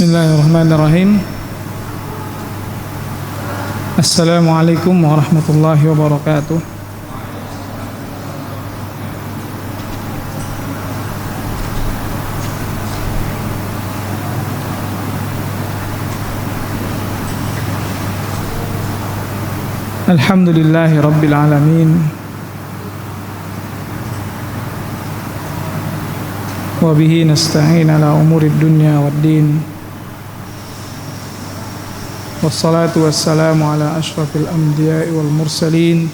Bismillahirrahmanirrahim. Assalamualaikum warahmatullahi wabarakatuh. Alhamdulillahi rabbil alamin. Wa bihi nasta'in ala umurid dunya waddin. Wassalatu wassalamu ala ashrafil anbiya'i wal mursalin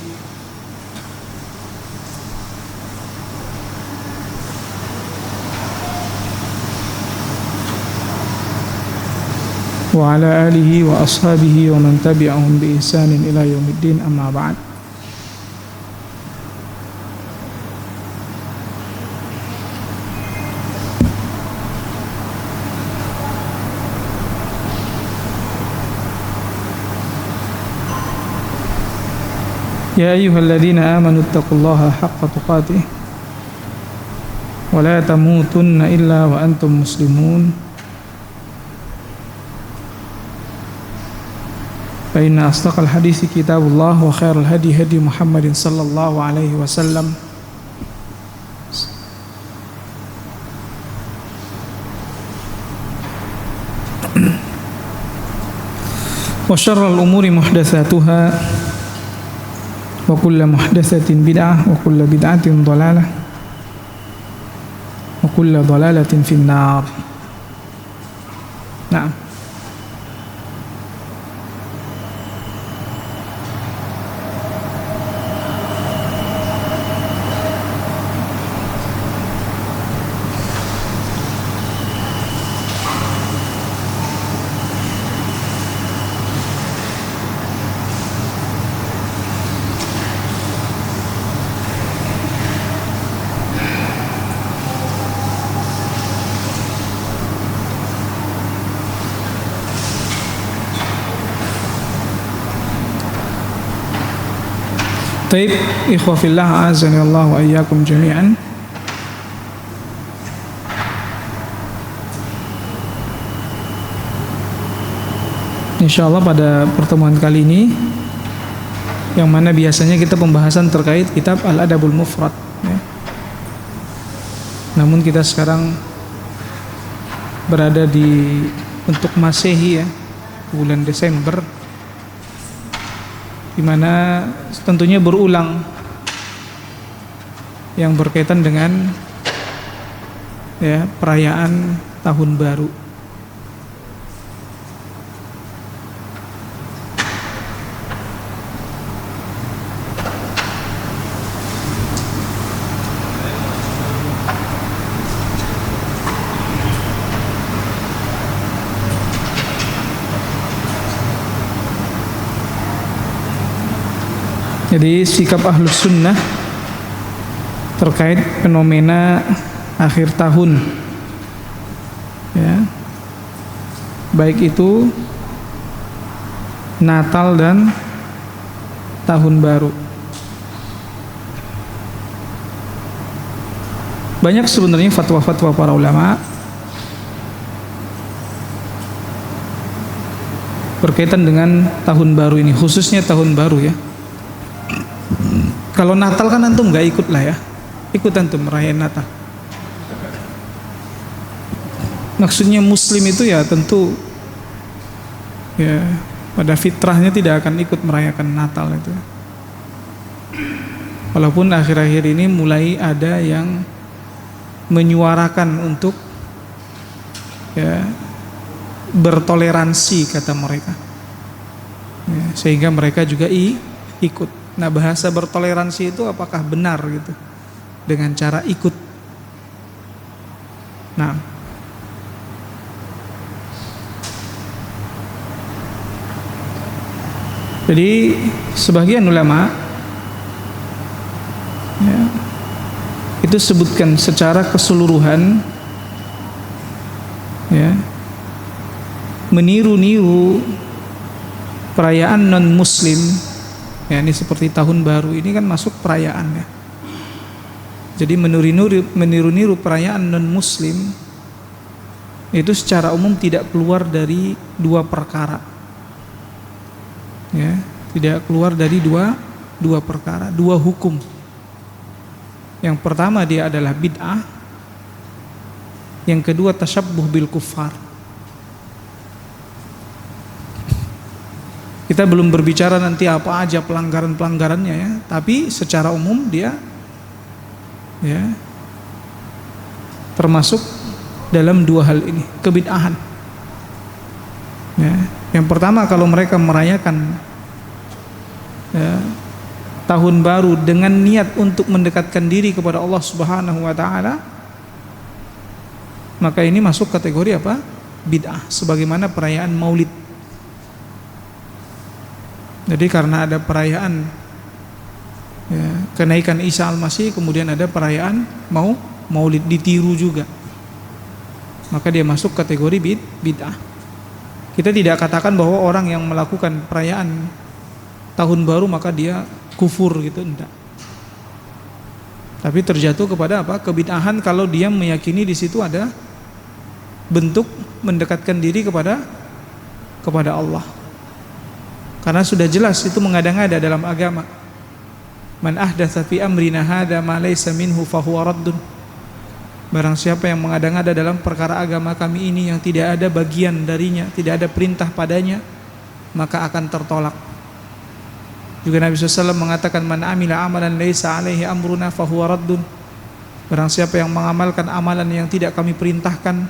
wa ala alihi wa ashabihi wa man tabi'ahum bi ihsanin ila yaumiddin, amma ba'd. Ya ayyuhalladzina amanu taqullaha haqqa tuqatih wa la tamutunna illa wa antum muslimun. Fa inna asdaqal hadithi kitabullah wa khairal hadi hadi Muhammadin sallallahu alaihi wasallam wa syarrul umuri muhdatsatuha wa kullu muhdatsatin bid'ah wa kullu bid'atin dhalalah wa kullu dhalalatin finnar. Naam. Taib, ikhwa fillah, azani Allah wa iyyakum jami'an. Insyaallah pada pertemuan kali ini, yang mana biasanya kita pembahasan terkait kitab Al-Adabul Mufrad, ya. Namun kita sekarang berada di untuk Masehi, ya, bulan Desember, di mana tentunya berulang yang berkaitan dengan, ya, perayaan tahun baru. Jadi sikap Ahlus Sunnah terkait fenomena akhir tahun, ya, baik itu Natal dan Tahun Baru. Banyak sebenarnya fatwa-fatwa para ulama berkaitan dengan Tahun Baru ini, khususnya Tahun Baru, ya. Kalau Natal kan antum gak ikut lah, ya, ikut antum merayakan Natal. Maksudnya Muslim itu ya tentu, ya, pada fitrahnya tidak akan ikut merayakan Natal itu. Walaupun akhir-akhir ini mulai ada yang menyuarakan untuk, ya, bertoleransi kata mereka, ya, sehingga mereka juga ikut. Nah, bahasa bertoleransi itu apakah benar gitu dengan cara ikut? Nah, jadi sebagian ulama, ya, itu sebutkan secara keseluruhan, ya, meniru-niru perayaan non Muslim. Ya, ini seperti Tahun Baru ini kan masuk perayaan, ya. Jadi meniru-niru perayaan non Muslim itu secara umum tidak keluar dari dua perkara. Ya, tidak keluar dari dua perkara, dua hukum. Yang pertama dia adalah bid'ah. Yang kedua tasyabbuh bil kuffar. Kita belum berbicara nanti apa aja pelanggaran-pelanggarannya ya, tapi secara umum dia ya termasuk dalam dua hal ini, kebid'ahan. Ya, yang pertama kalau mereka merayakan ya, tahun baru dengan niat untuk mendekatkan diri kepada Allah Subhanahu wa taala, maka ini masuk kategori apa? Bid'ah, sebagaimana perayaan Maulid. Jadi karena ada perayaan ya, kenaikan Isa Al-Masih, kemudian ada perayaan Maulid ditiru juga, maka dia masuk kategori bid'ah. Kita tidak katakan bahwa orang yang melakukan perayaan tahun baru maka dia kufur gitu, enggak. Tapi terjatuh kepada apa? Kebid'ahan kalau dia meyakini di situ ada bentuk mendekatkan diri kepada Allah. Karena sudah jelas itu mengada-ngada dalam agama. Man ahdatsa fi amrina hadza ma laysa minhu fahuwa raddun. Barang siapa yang mengada-ngada dalam perkara agama kami ini yang tidak ada bagian darinya, tidak ada perintah padanya, maka akan tertolak. Juga Nabi SAW mengatakan man amila amalan laysa alaihi amruna fahuwa raddun. Barang siapa yang mengamalkan amalan yang tidak kami perintahkan,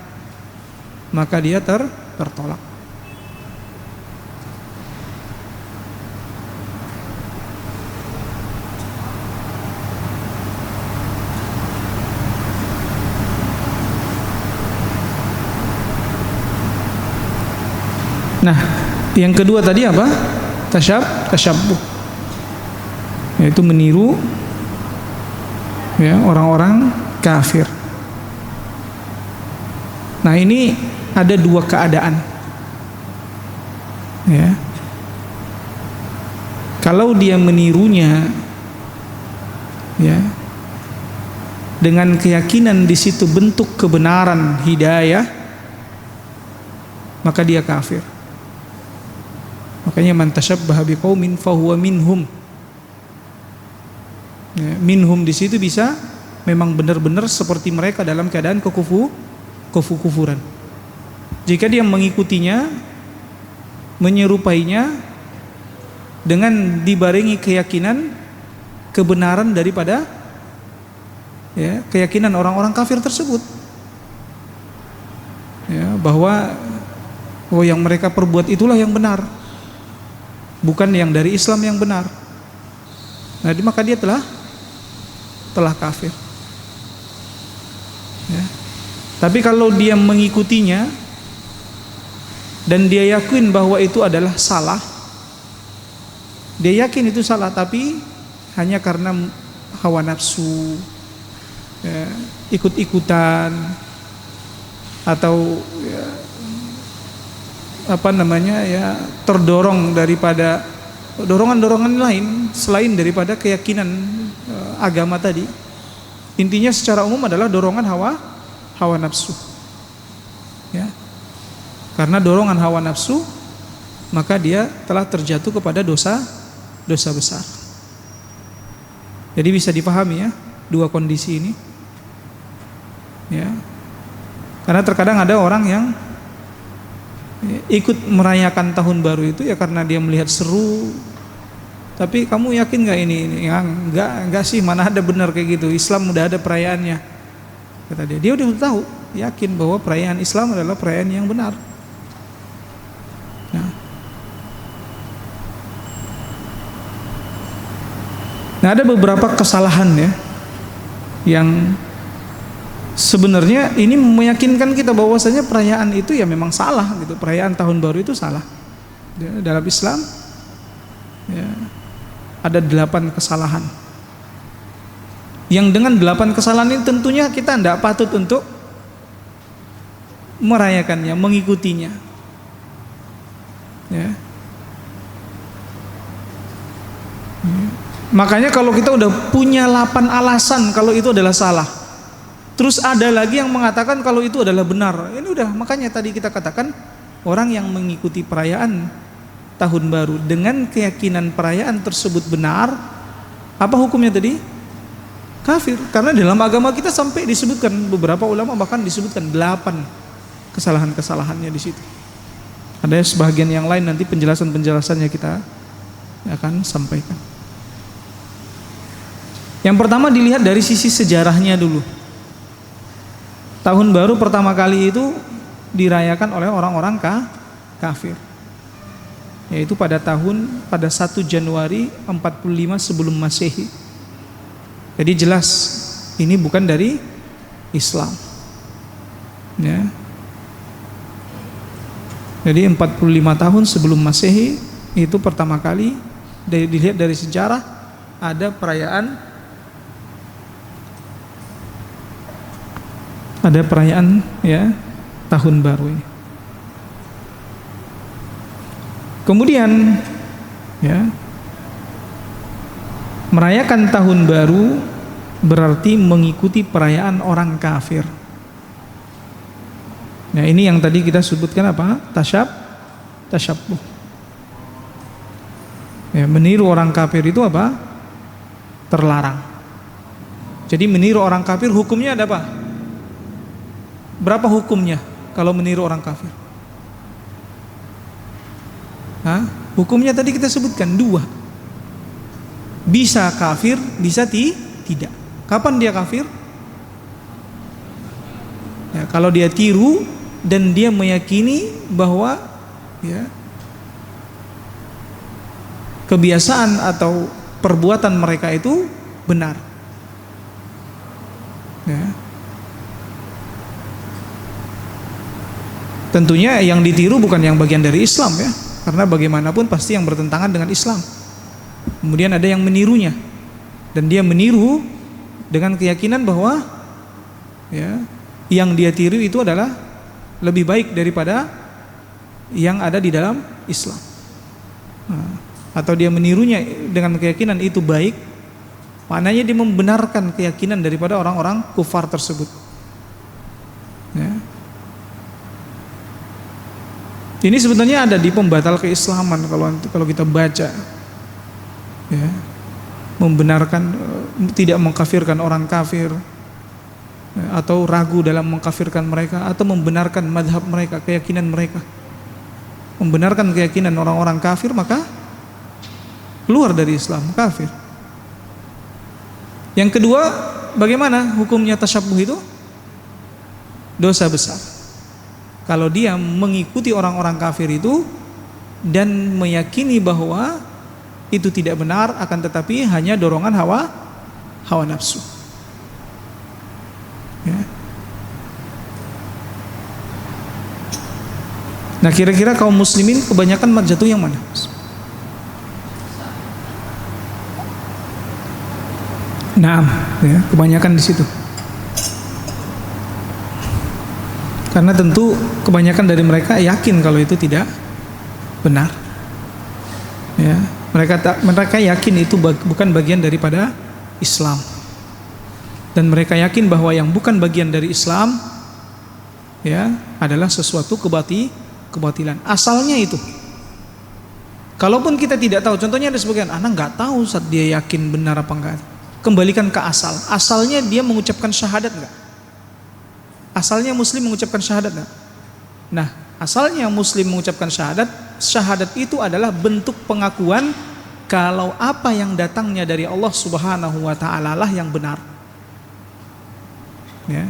maka dia tertolak. Nah, yang kedua tadi apa? Tasyabbuh. Yaitu meniru ya orang-orang kafir. Nah, ini ada dua keadaan. Ya. Kalau dia menirunya ya dengan keyakinan di situ bentuk kebenaran hidayah, maka dia kafir. Makanya man tasyabbaha biqaumin fahuwa minhum. Ya, minhum di situ bisa memang benar-benar seperti mereka dalam keadaan kekufuran. Jika dia mengikutinya, menyerupainya dengan dibarengi keyakinan kebenaran daripada ya, keyakinan orang-orang kafir tersebut. Ya, bahwa yang mereka perbuat itulah yang benar, bukan yang dari Islam yang benar. Nah, maka dia telah kafir. Ya. Tapi kalau dia mengikutinya dan dia yakin bahwa itu adalah salah, dia yakin itu salah, tapi hanya karena hawa nafsu, ya, ikut-ikutan, atau ya, terdorong daripada dorongan-dorongan lain selain daripada keyakinan agama tadi. Intinya secara umum adalah dorongan hawa nafsu. Ya. Karena dorongan hawa nafsu, maka dia telah terjatuh kepada dosa besar. Jadi bisa dipahami ya dua kondisi ini. Ya. Karena terkadang ada orang yang ikut merayakan tahun baru itu ya karena dia melihat seru. Tapi kamu yakin nggak ini? Ya, enggak sih, mana ada benar kayak gitu. Islam udah ada perayaannya, kata dia. Dia udah tahu, yakin bahwa perayaan Islam adalah perayaan yang benar. Nah, ada beberapa kesalahan ya yang sebenarnya ini meyakinkan kita bahwasanya perayaan itu ya memang salah gitu. Perayaan tahun baru itu salah. Dalam Islam ya, ada 8 kesalahan. Yang dengan 8 kesalahan ini tentunya kita tidak patut untuk merayakannya, mengikutinya. Ya. Makanya kalau kita udah punya 8 alasan kalau itu adalah salah, Terus ada lagi yang mengatakan kalau itu adalah benar. Ini udah, makanya tadi kita katakan orang yang mengikuti perayaan tahun baru dengan keyakinan perayaan tersebut benar, apa hukumnya tadi? Kafir. Karena dalam agama kita sampai disebutkan, beberapa ulama bahkan disebutkan 8 kesalahan-kesalahannya di situ. Ada sebagian yang lain nanti penjelasan-penjelasannya kita akan sampaikan. Yang pertama dilihat dari sisi sejarahnya dulu. Tahun baru pertama kali itu dirayakan oleh orang-orang kafir. Yaitu pada 1 Januari 45 sebelum Masehi. Jadi jelas ini bukan dari Islam. Ya. Jadi 45 tahun sebelum Masehi itu pertama kali dilihat dari sejarah ada perayaan ya tahun baru ini. Kemudian ya, merayakan tahun baru berarti mengikuti perayaan orang kafir. Nah, ini yang tadi kita sebutkan apa? Tasyabbuh. Ya, meniru orang kafir itu apa? Terlarang. Jadi meniru orang kafir hukumnya ada apa? Berapa hukumnya kalau meniru orang kafir? Hukumnya tadi kita sebutkan 2. Bisa kafir, bisa tidak. Kapan dia kafir? Ya, kalau dia tiru dan dia meyakini bahwa ya, kebiasaan atau perbuatan mereka itu benar. Ya. Tentunya yang ditiru bukan yang bagian dari Islam ya, karena bagaimanapun pasti yang bertentangan dengan Islam. Kemudian ada yang menirunya, dan dia meniru dengan keyakinan bahwa ya, yang dia tiru itu adalah lebih baik daripada yang ada di dalam Islam. Atau dia menirunya dengan keyakinan itu baik, maknanya dia membenarkan keyakinan daripada orang-orang kufar tersebut. Ya. Ini sebenarnya ada di pembatal keislaman kalau kita baca, ya, membenarkan, tidak mengkafirkan orang kafir, ya, atau ragu dalam mengkafirkan mereka, atau membenarkan madhab mereka, keyakinan mereka. Membenarkan keyakinan orang-orang kafir maka keluar dari Islam, kafir. Yang kedua, bagaimana hukumnya tasyabbuh itu? Dosa besar. Kalau dia mengikuti orang-orang kafir itu dan meyakini bahwa itu tidak benar, akan tetapi hanya dorongan hawa nafsu. Ya. Nah, kira-kira kaum muslimin kebanyakan jatuh yang mana? Nah, ya, kebanyakan di situ. Karena tentu kebanyakan dari mereka yakin kalau itu tidak benar. Ya, mereka yakin itu bukan bagian daripada Islam. Dan mereka yakin bahwa yang bukan bagian dari Islam ya adalah sesuatu kebatilan. Asalnya itu. Kalaupun kita tidak tahu, contohnya ada sebagian anak nggak tahu saat dia yakin benar apa enggak. Kembalikan ke asal. Asalnya dia mengucapkan syahadat enggak? Asalnya muslim mengucapkan syahadat enggak? Nah, asalnya muslim mengucapkan syahadat itu adalah bentuk pengakuan kalau apa yang datangnya dari Allah Subhanahu wa taala lah yang benar. Ya.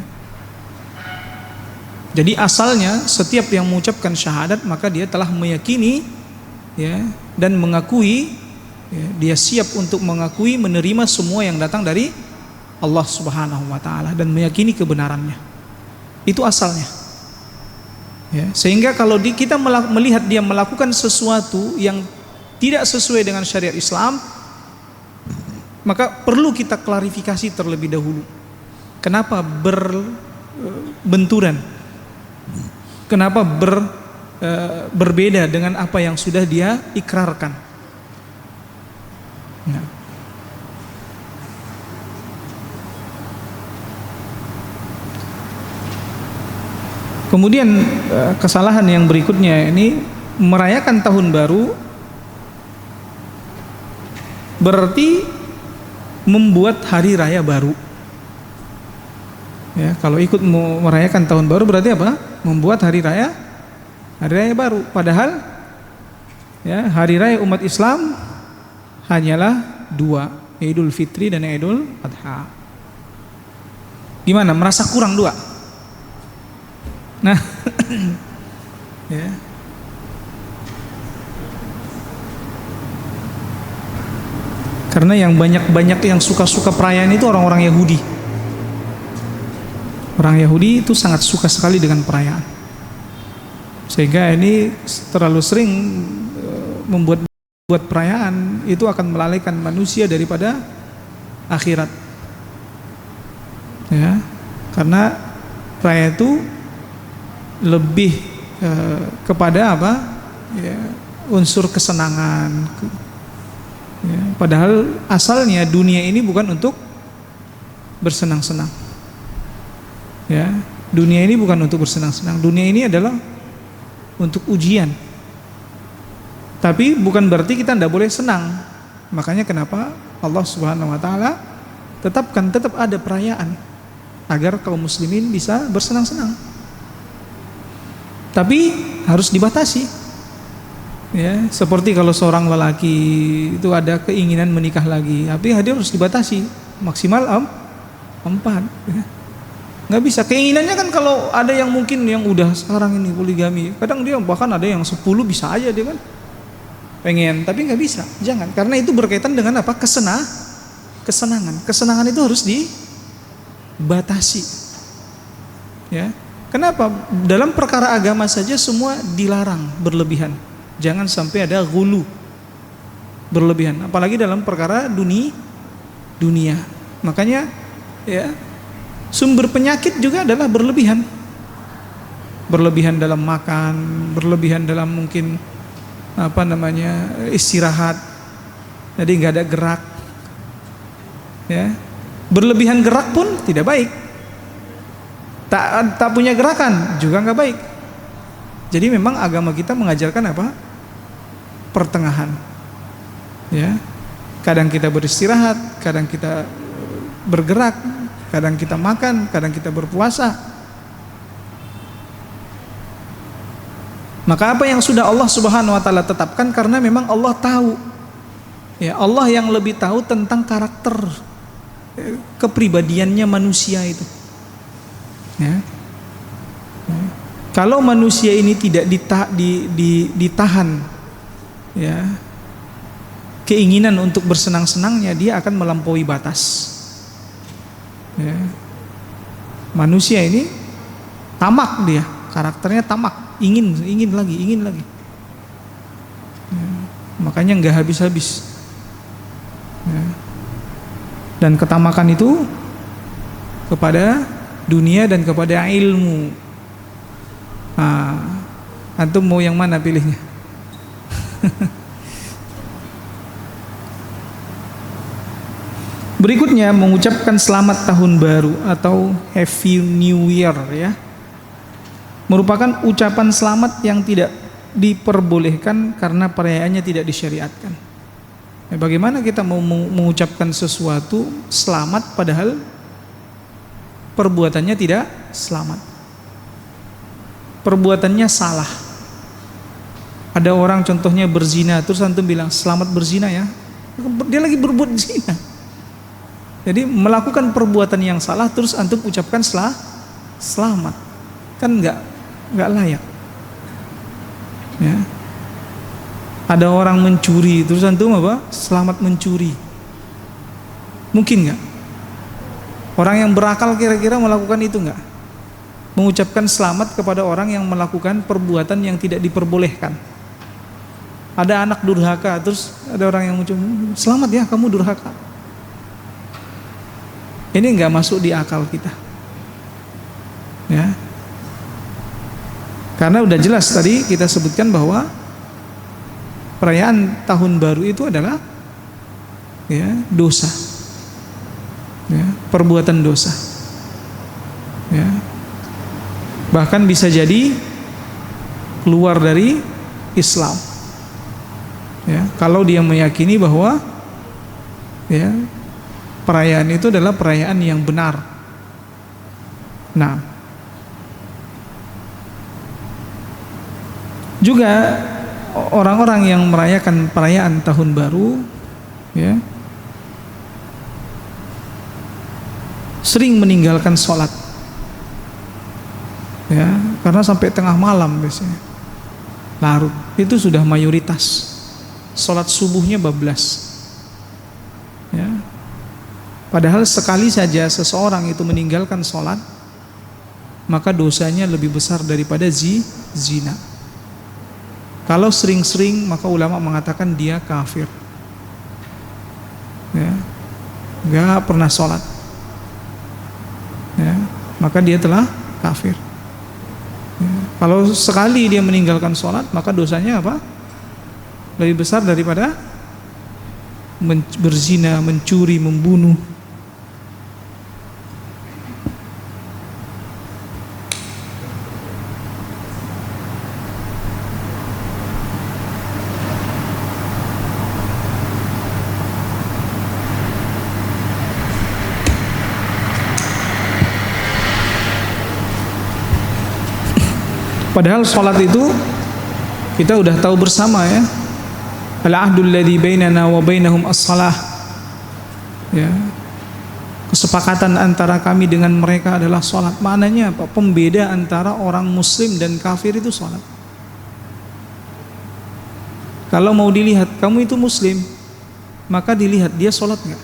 Jadi asalnya setiap yang mengucapkan syahadat maka dia telah meyakini ya, dan mengakui ya, dia siap untuk mengakui, menerima semua yang datang dari Allah Subhanahu wa taala dan meyakini kebenarannya. Itu asalnya. Ya, sehingga kalau kita melihat dia melakukan sesuatu yang tidak sesuai dengan syariat Islam, maka perlu kita klarifikasi terlebih dahulu. Kenapa berbenturan? Kenapa berbeda dengan apa yang sudah dia ikrarkan? Nah. Kemudian kesalahan yang berikutnya ini, merayakan tahun baru berarti membuat hari raya baru. Ya, kalau ikut merayakan tahun baru berarti apa? Membuat hari raya baru. Padahal ya, hari raya umat Islam hanyalah dua, Idul Fitri dan Idul Adha. Gimana? Merasa kurang dua? Nah, ya. Karena yang banyak yang suka-suka perayaan itu orang-orang Yahudi. Orang Yahudi itu sangat suka sekali dengan perayaan. Sehingga ini terlalu sering membuat perayaan itu akan melalaikan manusia daripada akhirat. Ya, karena perayaan itu lebih kepada apa? Ya, unsur kesenangan. Ya, padahal asalnya dunia ini bukan untuk bersenang-senang. Ya, dunia ini bukan untuk bersenang-senang. Dunia ini adalah untuk ujian. Tapi bukan berarti kita tidak boleh senang. Makanya kenapa Allah Subhanahu wa taala tetap ada perayaan agar kaum muslimin bisa bersenang-senang. Tapi harus dibatasi. Ya, seperti kalau seorang lelaki itu ada keinginan menikah lagi, tapi dia harus dibatasi maksimal 4. Ya. Nggak bisa. Keinginannya kan kalau ada yang mungkin yang udah sekarang ini poligami, kadang dia bahkan ada yang 10 bisa aja dia kan pengen, tapi nggak bisa. Jangan, karena itu berkaitan dengan apa? Kesenangan. Kesenangan itu harus dibatasi. Ya. Kenapa? Dalam perkara agama saja semua dilarang berlebihan. Jangan sampai ada ghulu, berlebihan. Apalagi dalam perkara dunia. Makanya ya, sumber penyakit juga adalah berlebihan. Berlebihan dalam makan, berlebihan dalam mungkin istirahat. Jadi nggak ada gerak. Ya. Berlebihan gerak pun tidak baik. Tak punya gerakan juga nggak baik. Jadi memang agama kita mengajarkan apa? Pertengahan. Ya. Kadang kita beristirahat, kadang kita bergerak, kadang kita makan, kadang kita berpuasa. Maka apa yang sudah Allah Subhanahu wa taala tetapkan, karena memang Allah tahu. Ya, Allah yang lebih tahu tentang karakter kepribadiannya manusia itu. Ya. Ya. Kalau manusia ini tidak ditahan, ya, keinginan untuk bersenang-senangnya, dia akan melampaui batas. Ya. Manusia ini tamak, dia karakternya tamak, ingin lagi. Ya. Makanya nggak habis-habis. Ya. Dan ketamakan itu kepada dunia dan kepada ilmu. Antum mau yang mana pilihnya? Berikutnya mengucapkan selamat tahun baru atau Happy New Year, ya, merupakan ucapan selamat yang tidak diperbolehkan karena perayaannya tidak disyariatkan. Bagaimana kita mau mengucapkan sesuatu selamat padahal perbuatannya tidak selamat, perbuatannya salah. Ada orang contohnya berzina, terus antum bilang selamat berzina ya, dia lagi berbuat zina. Jadi melakukan perbuatan yang salah terus antum ucapkan selamat, kan nggak layak. Ya. Ada orang mencuri terus antum apa? Selamat mencuri. Mungkin nggak? Orang yang berakal kira-kira melakukan itu nggak? Mengucapkan selamat kepada orang yang melakukan perbuatan yang tidak diperbolehkan. Ada anak durhaka, terus ada orang yang mengucapkan selamat ya kamu durhaka. Ini nggak masuk di akal kita. Ya. Karena udah jelas tadi kita sebutkan bahwa perayaan tahun baru itu adalah ya, dosa. Ya, perbuatan dosa. Ya. bahkan bisa jadi keluar dari Islam. Ya, kalau dia meyakini bahwa ya perayaan itu adalah perayaan yang benar. Nah, juga orang-orang yang merayakan perayaan tahun baru ya sering meninggalkan sholat ya, karena sampai tengah malam biasanya larut, itu sudah mayoritas. Sholat subuhnya bablas ya. Padahal sekali saja seseorang itu meninggalkan sholat, maka dosanya lebih besar daripada zina. Kalau sering-sering, maka ulama mengatakan dia kafir ya, gak pernah sholat ya, maka dia telah kafir ya. Kalau sekali dia meninggalkan sholat, maka dosanya apa? Lebih besar daripada berzina, mencuri, membunuh. Padahal sholat itu kita udah tahu bersama ya, al-ahdul ladzi bainana wa bainahum as-shalah ya, kesepakatan antara kami dengan mereka adalah sholat. Maknanya apa? Pembeda antara orang muslim dan kafir itu sholat. Kalau mau dilihat kamu itu muslim, maka dilihat dia sholat nggak.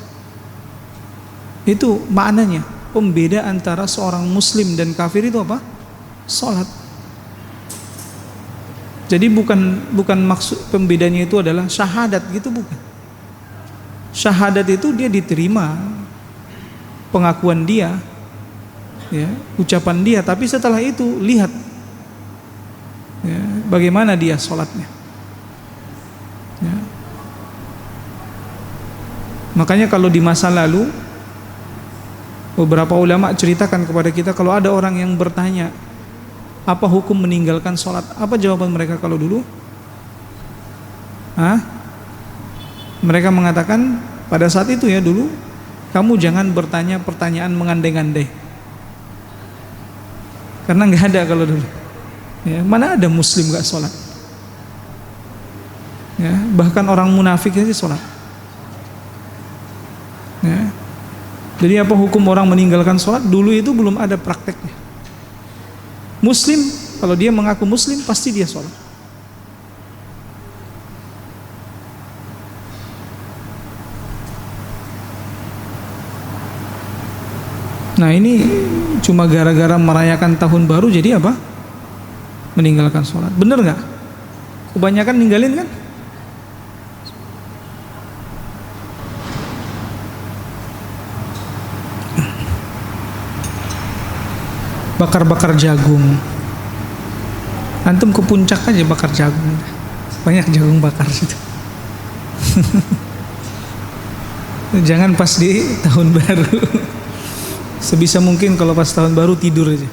Itu maknanya. Pembeda antara seorang muslim dan kafir itu apa? Sholat. Jadi bukan maksud pembedanya itu adalah syahadat gitu, bukan. Syahadat itu dia diterima, pengakuan dia ya, ucapan dia, tapi setelah itu lihat ya, bagaimana dia sholatnya ya. Makanya kalau di masa lalu beberapa ulama ceritakan kepada kita, kalau ada orang yang bertanya apa hukum meninggalkan sholat, apa jawaban mereka kalau dulu? Mereka mengatakan pada saat itu ya dulu, kamu jangan bertanya pertanyaan mengandai-andai, karena nggak ada kalau dulu ya, mana ada muslim nggak sholat ya, bahkan orang munafik aja sholat ya. Jadi apa hukum orang meninggalkan sholat? Dulu itu belum ada prakteknya. Muslim, kalau dia mengaku muslim, pasti dia sholat. Nah ini cuma gara-gara merayakan tahun baru jadi apa? Meninggalkan sholat. Bener gak? Kebanyakan ninggalin kan? Bakar-bakar jagung. Antum ke puncak aja bakar jagung. Banyak jagung bakar situ. Jangan pas di tahun baru. Sebisa mungkin kalau pas tahun baru tidur aja.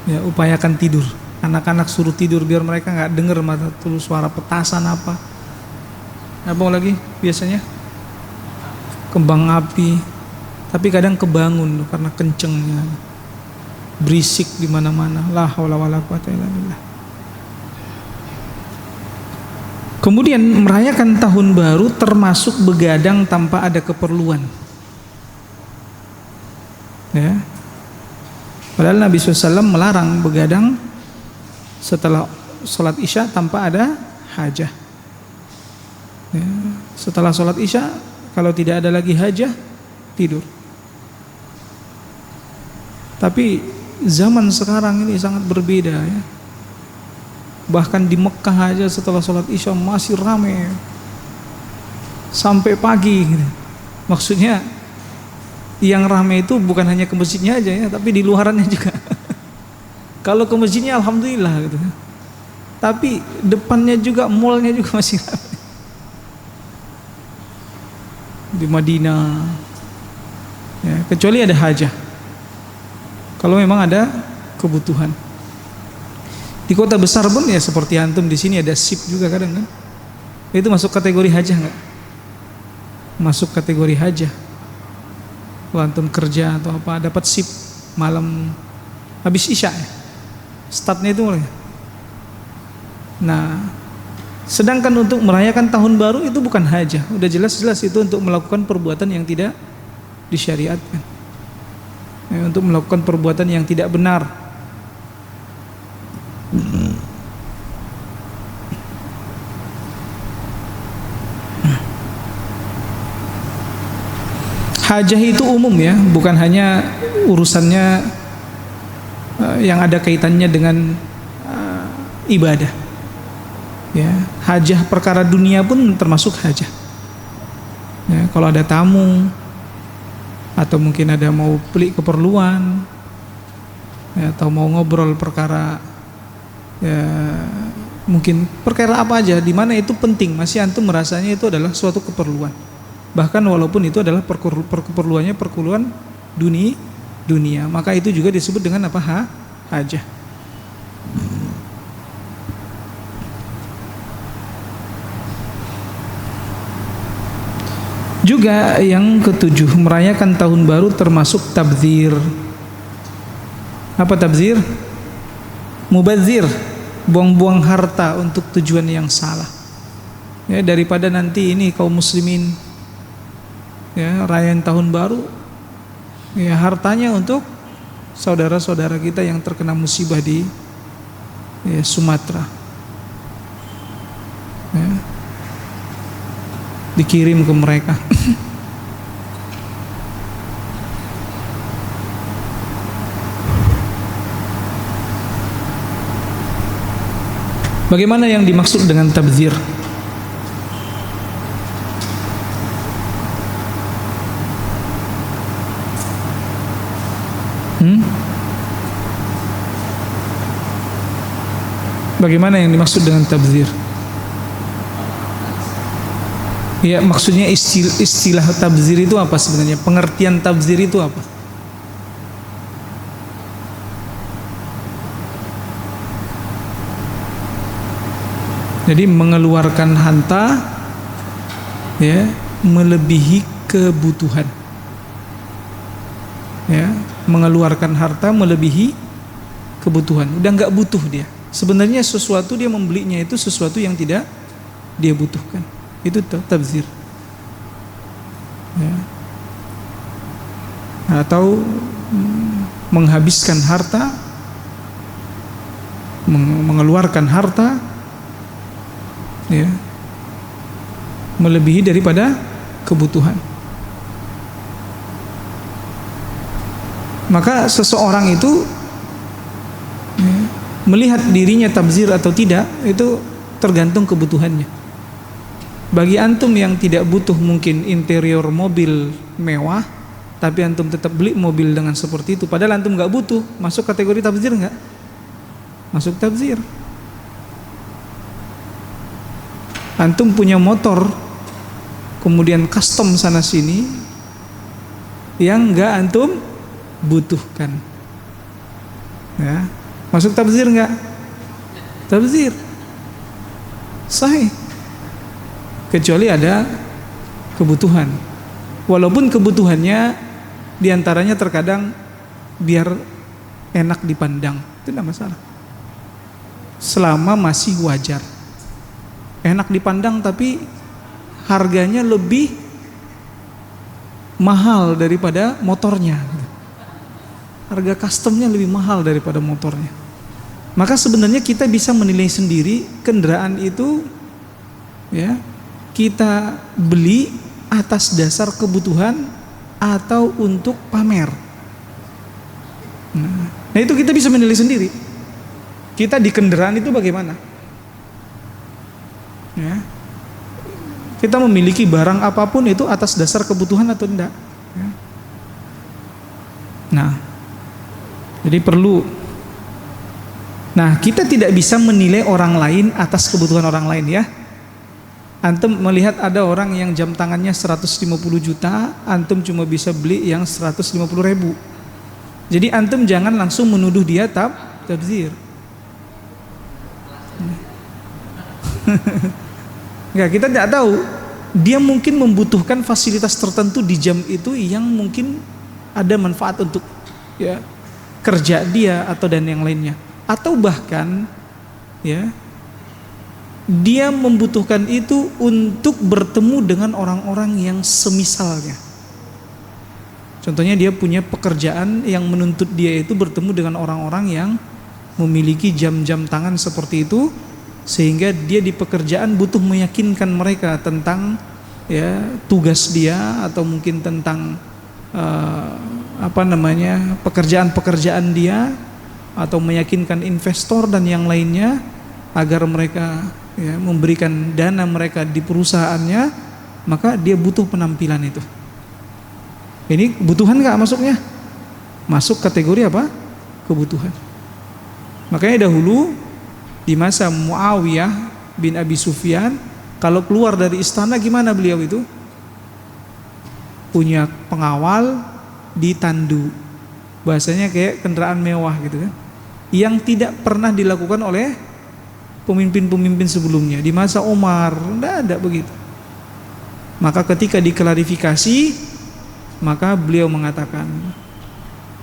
Ya, upayakan tidur. Anak-anak suruh tidur biar mereka nggak dengar mata tuh suara petasan apa. Apa lagi biasanya? Kembang api. Tapi kadang kebangun karena kencengnya. Berisik di mana-mana. La haula wala quwata illa billah. Kemudian merayakan tahun baru termasuk begadang tanpa ada keperluan. Ya. Padahal Nabi SAW melarang begadang setelah sholat isya tanpa ada hajah. Ya. Setelah sholat isya, kalau tidak ada lagi hajah, tidur. Tapi zaman sekarang ini sangat berbeda ya. Bahkan di Mekah aja setelah sholat isya masih ramai sampai pagi gitu. Maksudnya yang ramai itu bukan hanya ke masjidnya aja ya, tapi di luarannya juga. Kalau ke masjidnya alhamdulillah gitu. Tapi depannya juga, mallnya juga masih ramai. Di Madinah ya, kecuali ada hajah. Kalau memang ada kebutuhan. Di kota besar pun ya seperti antum di sini ada sip juga kadang kan. Itu masuk kategori hajah nggak? Masuk kategori hajah. Kalau antum kerja atau apa dapat sip malam habis isya ya. Startnya itu mulai. Nah, sedangkan untuk merayakan tahun baru itu bukan hajah. Udah jelas-jelas itu untuk melakukan perbuatan yang tidak disyariatkan. Ya, untuk melakukan perbuatan yang tidak benar. Hajah itu umum ya, bukan hanya urusannya yang ada kaitannya dengan ibadah. Ya, hajah perkara dunia pun termasuk hajah. Ya, kalau ada tamu atau mungkin ada mau beli keperluan, ya, atau mau ngobrol perkara, ya, mungkin perkara apa aja, di mana itu penting, masih antum merasanya itu adalah suatu keperluan. Bahkan walaupun itu adalah keperluannya perkeluhan dunia, maka itu juga disebut dengan apa? Hajah. Juga yang ketujuh, merayakan tahun baru termasuk tabdzir. Apa tabdzir? Mubadzir, buang-buang harta untuk tujuan yang salah. Ya, daripada nanti ini kaum muslimin ya rayain tahun baru, ya hartanya untuk saudara-saudara kita yang terkena musibah di Sumatera, ya, dikirim ke mereka. Bagaimana yang dimaksud dengan tabdzir? Bagaimana yang dimaksud dengan tabdzir? Ya, maksudnya istilah tabdzir itu apa sebenarnya? Pengertian tabdzir itu apa? Jadi mengeluarkan harta ya melebihi kebutuhan. Ya, mengeluarkan harta melebihi kebutuhan. Udah nggak butuh dia. Sebenarnya sesuatu dia membelinya itu sesuatu yang tidak dia butuhkan. Itu tabdzir. Ya. Atau menghabiskan harta, mengeluarkan harta, ya, melebihi daripada kebutuhan. Maka seseorang itu ya, melihat dirinya tabdzir atau tidak itu tergantung kebutuhannya. Bagi antum yang tidak butuh mungkin interior mobil mewah, tapi antum tetap beli mobil dengan seperti itu, padahal antum nggak butuh, masuk kategori tabdzir nggak? Masuk tabdzir. Antum punya motor, kemudian custom sana sini, yang nggak antum butuhkan, ya. Masuk tabdzir enggak? Tabdzir. Sahih. Kecuali ada kebutuhan. Walaupun kebutuhannya diantaranya terkadang biar enak dipandang, itu tidak masalah. Selama masih wajar. Enak dipandang tapi harganya lebih mahal daripada motornya. Harga customnya lebih mahal daripada motornya. Maka sebenarnya kita bisa menilai sendiri kendaraan itu ya kita beli atas dasar kebutuhan atau untuk pamer. Nah itu kita bisa menilai sendiri. Kita di kendaraan itu bagaimana? Ya. Kita memiliki barang apapun itu atas dasar kebutuhan atau tidak? Ya. Nah, jadi perlu. Nah, kita tidak bisa menilai orang lain atas kebutuhan orang lain ya. Antum melihat ada orang yang jam tangannya 150 juta, antum cuma bisa beli yang 150 ribu. Jadi antum jangan langsung menuduh dia tabdzir. Enggak, kita tidak tahu. Dia mungkin membutuhkan fasilitas tertentu di jam itu yang mungkin ada manfaat untuk ya kerja dia atau dan yang lainnya. Atau bahkan ya dia membutuhkan itu untuk bertemu dengan orang-orang yang semisalnya. Contohnya dia punya pekerjaan yang menuntut dia itu bertemu dengan orang-orang yang memiliki jam-jam tangan seperti itu, sehingga dia di pekerjaan butuh meyakinkan mereka tentang ya tugas dia atau mungkin tentang pekerjaan-pekerjaan dia, atau meyakinkan investor dan yang lainnya agar mereka ya memberikan dana mereka di perusahaannya, maka dia butuh penampilan itu. Ini kebutuhan nggak masuknya? Masuk kategori apa? Kebutuhan. Makanya dahulu di masa Muawiyah bin Abi Sufyan, kalau keluar dari istana gimana beliau itu? Punya pengawal ditandu. Bahasanya kayak kendaraan mewah gitu kan. Yang tidak pernah dilakukan oleh pemimpin-pemimpin sebelumnya. Di masa Umar tidak ada begitu. Maka ketika diklarifikasi, maka beliau mengatakan,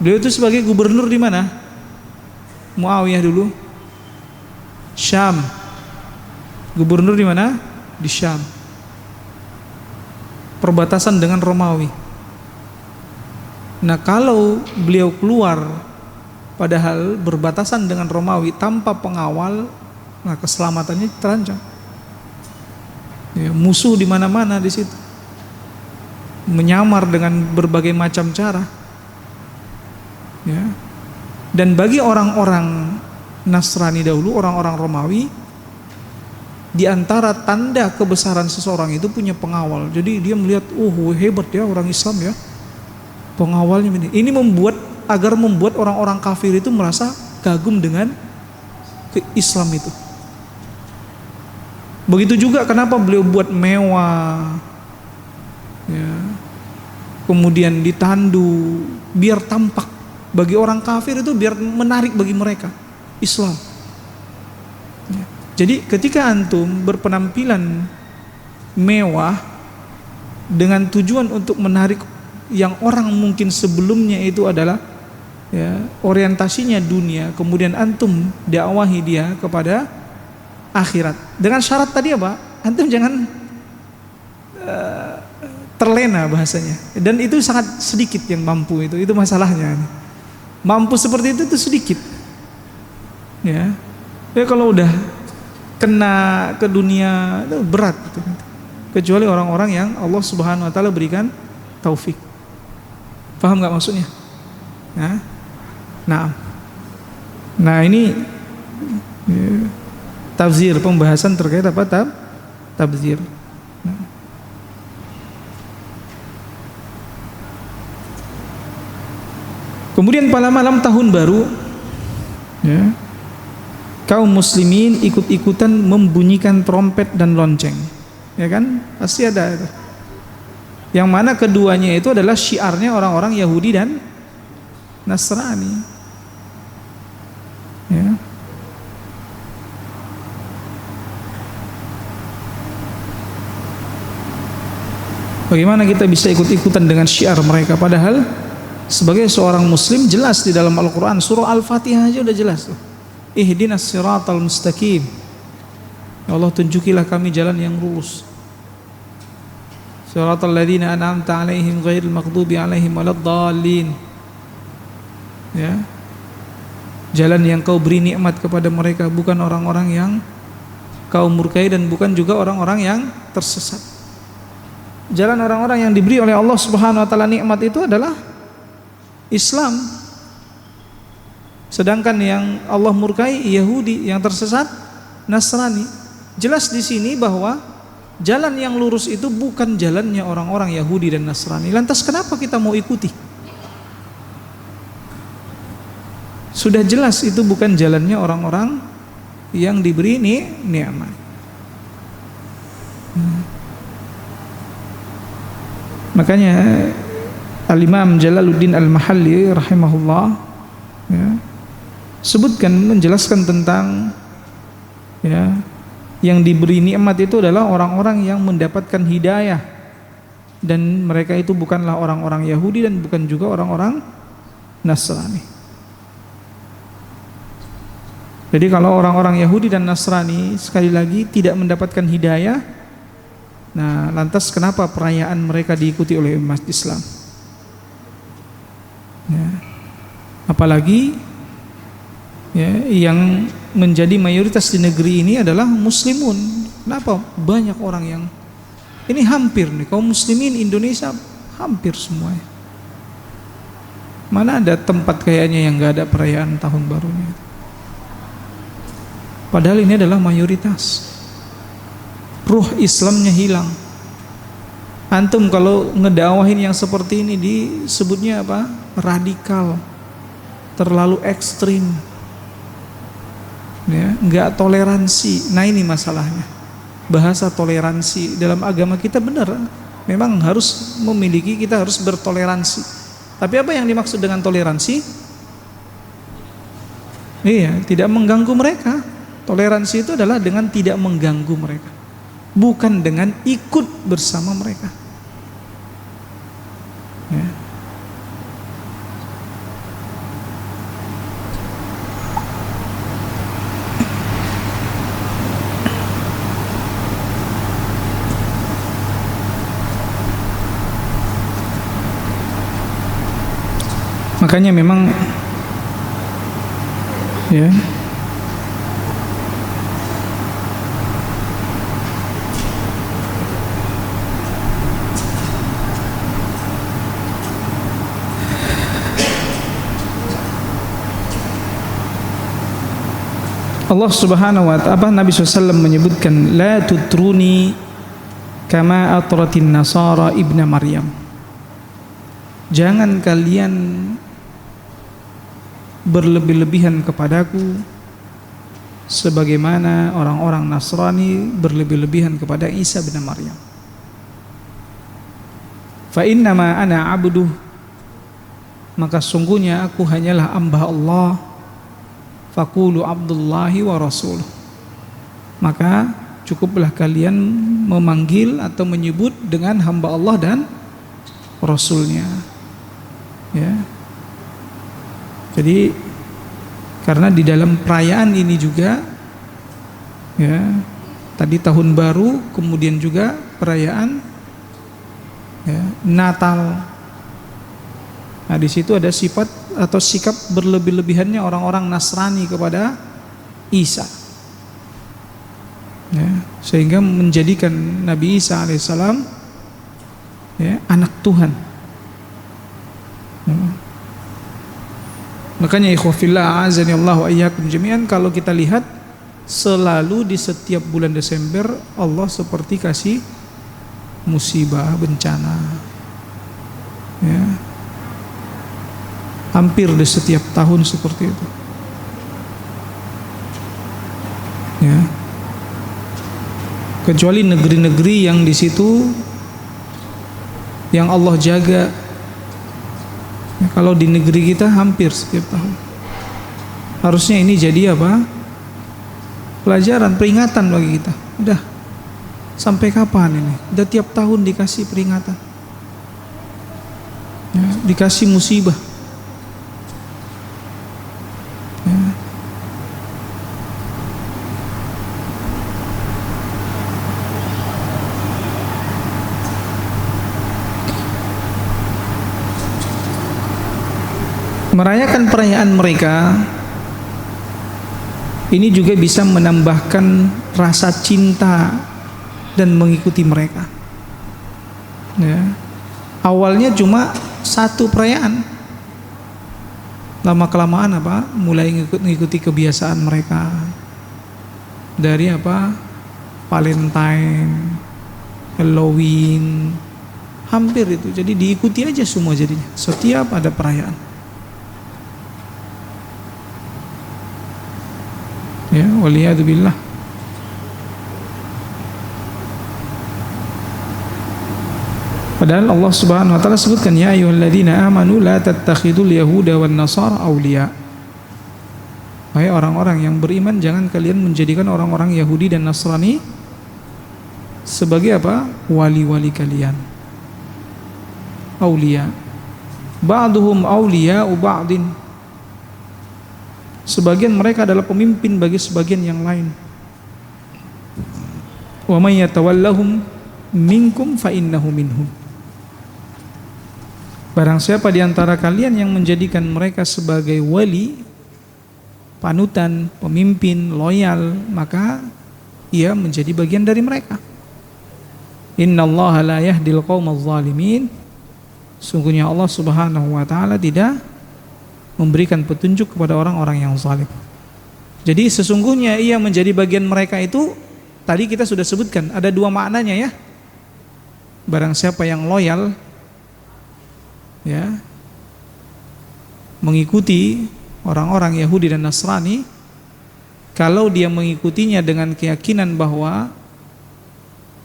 beliau itu sebagai gubernur di mana? Muawiyah dulu Syam. Gubernur di mana? Di Syam. Perbatasan dengan Romawi. Nah, kalau beliau keluar padahal berbatasan dengan Romawi tanpa pengawal, nah keselamatannya terancam. Ya, musuh di mana-mana di situ. Menyamar dengan berbagai macam cara. Ya. Dan bagi orang-orang Nasrani dahulu, orang-orang Romawi, di antara tanda kebesaran seseorang itu punya pengawal. Jadi dia melihat, hebat ya orang Islam ya, pengawalnya ini. Ini agar membuat orang-orang kafir itu merasa kagum dengan Islam itu. Begitu juga kenapa beliau buat mewah, ya, kemudian ditandu, biar tampak bagi orang kafir itu, biar menarik bagi mereka Islam. Ya. Jadi ketika antum berpenampilan mewah dengan tujuan untuk menarik yang orang mungkin sebelumnya itu adalah ya orientasinya dunia, kemudian antum dakwahi dia kepada akhirat. Dengan syarat tadi apa? Antum jangan terlena bahasanya. Dan itu sangat sedikit yang mampu itu masalahnya. Mampu seperti itu sedikit. Ya. Ya kalau udah kena ke dunia itu berat gitu. Kecuali orang-orang yang Allah Subhanahu wa taala berikan taufik. Paham enggak maksudnya? Nah, ini ya, tafsir, pembahasan terkait apa tafsir. Kemudian pada malam tahun baru ya, kaum muslimin ikut-ikutan membunyikan trompet dan lonceng. Ya kan? Pasti ada itu. Yang mana keduanya itu adalah syiarnya orang-orang Yahudi dan Nasrani. Ya. Bagaimana kita bisa ikut-ikutan dengan syiar mereka, padahal sebagai seorang muslim jelas di dalam Al-Quran surah Al-Fatihah aja udah jelas tuh. Ihdinas siratal mustaqim. Ya Allah, tunjukilah kami jalan yang lurus. Siratal ladzina an'amta 'alaihim ghairil maghdubi 'alaihim waladdallin. Ya. Jalan yang kau beri nikmat kepada mereka, bukan orang-orang yang kau murkai dan bukan juga orang-orang yang tersesat. Jalan orang-orang yang diberi oleh Allah Subhanahu wa taala nikmat itu adalah Islam. Sedangkan yang Allah murkai Yahudi, yang tersesat Nasrani. Jelas di sini bahwa jalan yang lurus itu bukan jalannya orang-orang Yahudi dan Nasrani. Lantas kenapa kita mau ikuti? Sudah jelas itu bukan jalannya orang-orang yang diberi nikmat. Makanya Al-Imam Jalaluddin Al-Mahalli rahimahullah ya, sebutkan, menjelaskan tentang ya Yang diberi nikmat itu adalah orang-orang yang mendapatkan hidayah, dan mereka itu bukanlah orang-orang Yahudi dan bukan juga orang-orang Nasrani. Jadi kalau orang-orang Yahudi dan Nasrani sekali lagi tidak mendapatkan hidayah, nah lantas kenapa perayaan mereka diikuti oleh umat Islam? Ya. Apalagi ya, yang menjadi mayoritas di negeri ini adalah muslimun. Kenapa banyak orang yang ini hampir nih kaum muslimin Indonesia hampir semuanya. Mana ada tempat kayaknya yang nggak ada perayaan tahun barunya? Padahal ini adalah mayoritas. Ruh Islamnya hilang. Antum kalau ngedakwahin yang seperti ini disebutnya apa? Radikal, terlalu ekstrim, ya, nggak toleransi. Nah ini masalahnya. Bahasa toleransi dalam agama kita benar, memang harus memiliki, kita harus bertoleransi. Tapi apa yang dimaksud dengan toleransi? Iya, tidak mengganggu mereka. Toleransi itu adalah dengan tidak mengganggu mereka, bukan dengan ikut bersama mereka. Ya. Makanya memang ya Allah Subhanahu wa ta'ala, Nabi SAW menyebutkan la tutruni kama atratin nasara ibna Maryam. Jangan kalian berlebih-lebihan kepadaku sebagaimana orang-orang Nasrani berlebih-lebihan kepada Isa bin Maryam. Fa innama ana abduh, maka sungguhnya aku hanyalah hamba Allah. Faqulu Abdullahi wa rasuluh, maka cukuplah kalian memanggil atau menyebut dengan hamba Allah dan Rasulnya. Ya. Jadi karena di dalam perayaan ini juga ya, tadi tahun baru, kemudian juga perayaan ya, Natal. Nah di situ ada sifat atau sikap berlebih-lebihannya orang-orang Nasrani kepada Isa, ya, sehingga menjadikan Nabi Isa alaihissalam ya, anak Tuhan. Ya. Makanya ikhwafillah azani Allahu ayyakum jami'an, kalau kita lihat selalu di setiap bulan Desember Allah seperti kasih musibah, bencana. Ya. Hampir di setiap tahun seperti itu. Ya. Kecuali negeri-negeri yang di situ yang Allah jaga. Ya, kalau di negeri kita hampir setiap tahun. Harusnya ini jadi apa? Pelajaran, peringatan bagi kita. Udah, sampai kapan ini? Udah tiap tahun dikasih peringatan. Ya, dikasih musibah. Merayakan perayaan mereka ini juga bisa menambahkan rasa cinta dan mengikuti mereka. Ya. Awalnya cuma satu perayaan, lama kelamaan apa? Mulai mengikuti kebiasaan mereka. Dari apa? Valentine, Halloween, hampir itu. Jadi diikuti aja semua jadinya. Setiap ada perayaan. Ya, waliyadzubillah. Padahal Allah Subhanahu wa taala sebutkan ya ayyuhalladzina amanu la tattakhidul yahuda wan nasara awliya. Hai Wahai orang-orang yang beriman, jangan kalian menjadikan orang-orang Yahudi dan Nasrani sebagai apa? Wali-wali kalian. Aulia. Ba'duhum awliya'u ba'din. Sebagian mereka adalah pemimpin bagi sebagian yang lain. Wa may yatawallahum minkum fa innahu minhum. Barang siapa di antara kalian yang menjadikan mereka sebagai wali, panutan, pemimpin, loyal, maka ia menjadi bagian dari mereka. Innallaha la yahdil qaumadz zalimin. Sungguhnya Allah Subhanahu wa taala tidak memberikan petunjuk kepada orang-orang yang zalim. Jadi sesungguhnya ia menjadi bagian mereka itu tadi kita sudah sebutkan, ada dua maknanya ya. Barang siapa yang loyal ya, mengikuti orang-orang Yahudi dan Nasrani, kalau dia mengikutinya dengan keyakinan bahwa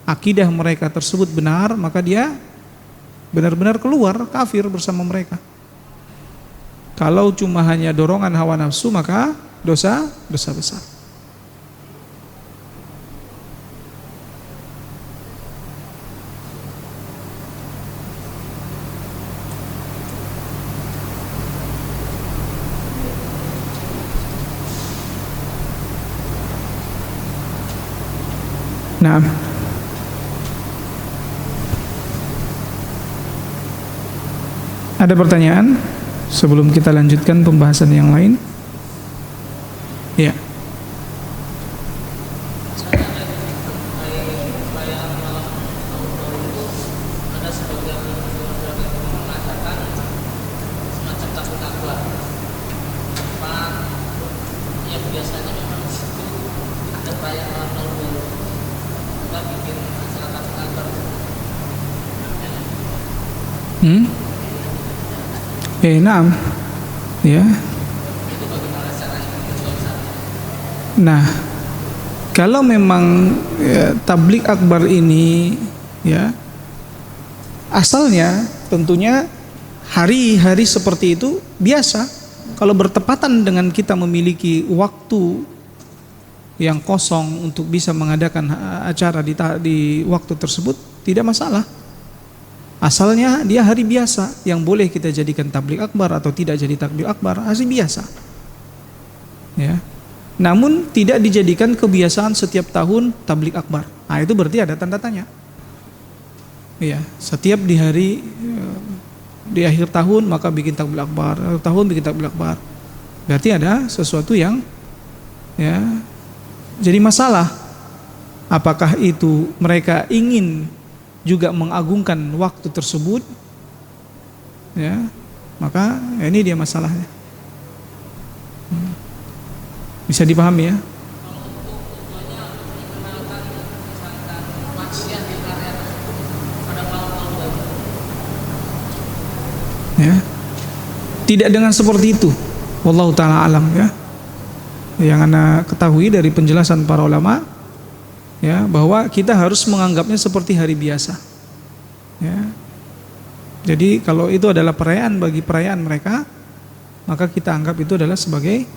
akidah mereka tersebut benar, maka dia benar-benar keluar kafir bersama mereka. Kalau cuma hanya dorongan hawa nafsu, maka dosa besar. Nah, ada pertanyaan sebelum kita lanjutkan pembahasan yang lain? Ya. Naam. Ya. Nah, kalau memang ya, tablik akbar ini ya asalnya tentunya hari-hari seperti itu biasa. Kalau bertepatan dengan kita memiliki waktu yang kosong untuk bisa mengadakan acara di waktu tersebut, tidak masalah. Asalnya dia hari biasa yang boleh kita jadikan tablik akbar atau tidak jadi tablik akbar, hari biasa. Ya. Namun tidak dijadikan kebiasaan setiap tahun tablik akbar. Nah, itu berarti ada tanda tanya. Ya, setiap di hari di akhir tahun maka bikin tablik akbar, akhir tahun bikin tablik akbar. Berarti ada sesuatu yang ya jadi masalah. Apakah itu mereka ingin juga mengagungkan waktu tersebut, ya, maka ya ini dia masalahnya. Bisa dipahami ya? Ya, tidak dengan seperti itu. Wallahu taala alam ya. Yang Anda ketahui dari penjelasan para ulama, ya, bahwa kita harus menganggapnya seperti hari biasa. Ya. Jadi kalau itu adalah perayaan bagi perayaan mereka, maka kita anggap itu adalah sebagai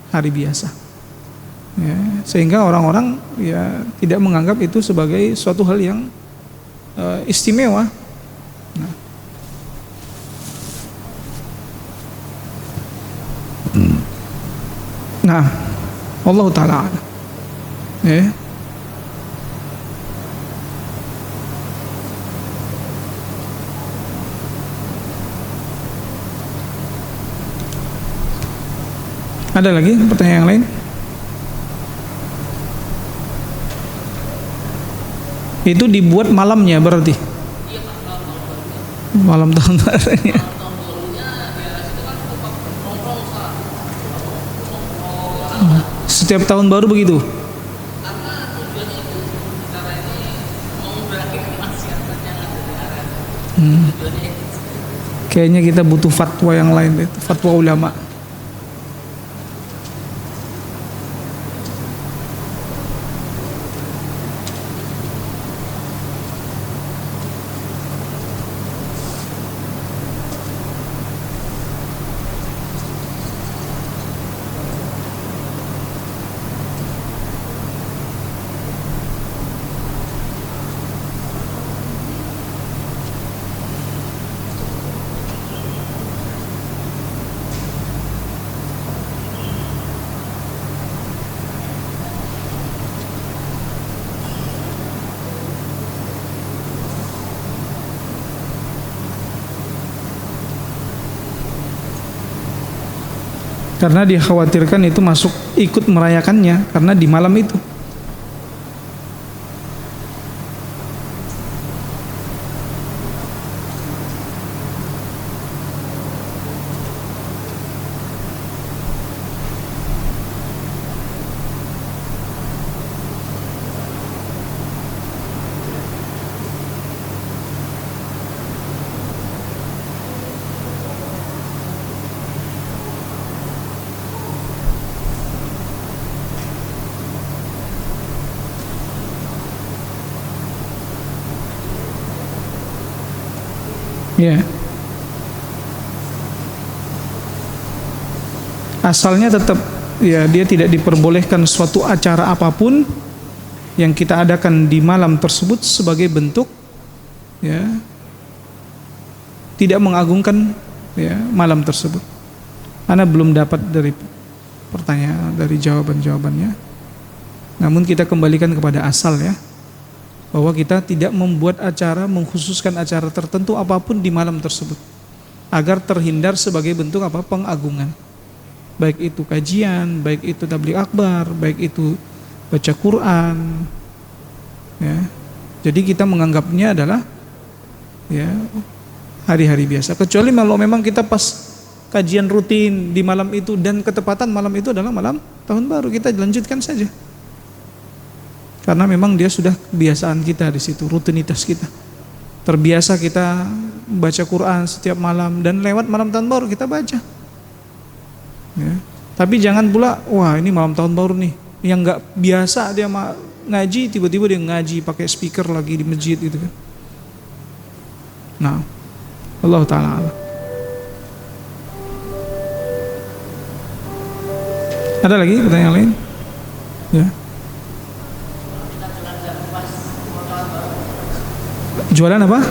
hari biasa. Ya. Sehingga orang-orang ya tidak menganggap itu sebagai suatu hal yang istimewa. Nah, Allah taala. Ya. Ada lagi pertanyaan yang lain? Itu dibuat malamnya berarti? Malam tahun barunya. Setiap tahun baru begitu? Kayaknya kita butuh fatwa yang lain, fatwa ulama. Karena dikhawatirkan itu masuk ikut merayakannya karena di malam itu. Ya. Asalnya tetap ya, dia tidak diperbolehkan suatu acara apapun yang kita adakan di malam tersebut sebagai bentuk ya tidak mengagungkan ya malam tersebut. Ana belum dapat dari pertanyaan dari jawabannya. Namun kita kembalikan kepada asal ya, bahwa kita tidak membuat acara, mengkhususkan acara tertentu apapun di malam tersebut agar terhindar sebagai bentuk apa? Pengagungan. Baik itu kajian, baik itu tabligh akbar, baik itu baca Quran. Ya. Jadi kita menganggapnya adalah ya hari-hari biasa. Kecuali kalau memang kita pas kajian rutin di malam itu dan ketepatan malam itu adalah malam tahun baru, kita lanjutkan saja. Karena memang dia sudah kebiasaan kita di situ, rutinitas kita. Terbiasa kita baca Quran setiap malam dan lewat malam tahun baru kita baca. Ya. Tapi jangan pula, wah ini malam tahun baru nih, yang nggak biasa dia ngaji tiba-tiba dia ngaji pakai speaker lagi di masjid gitu kan. Nah, Allah Taala. Ada lagi pertanyaan lain? Ya. Jualan apa?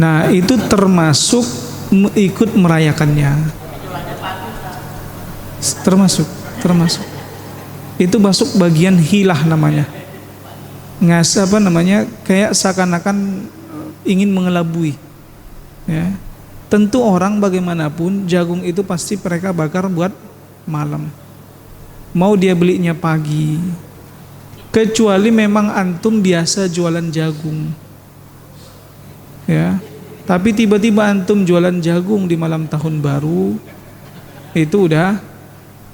Nah itu termasuk ikut merayakannya. Termasuk. Itu masuk bagian hilah namanya. Apa namanya? Kayak seakan-akan ingin mengelabui. Ya. Tentu orang bagaimanapun jagung itu pasti mereka bakar buat malam. Mau dia belinya pagi. Kecuali memang antum biasa jualan jagung. Ya, tapi tiba-tiba antum jualan jagung di malam tahun baru, itu udah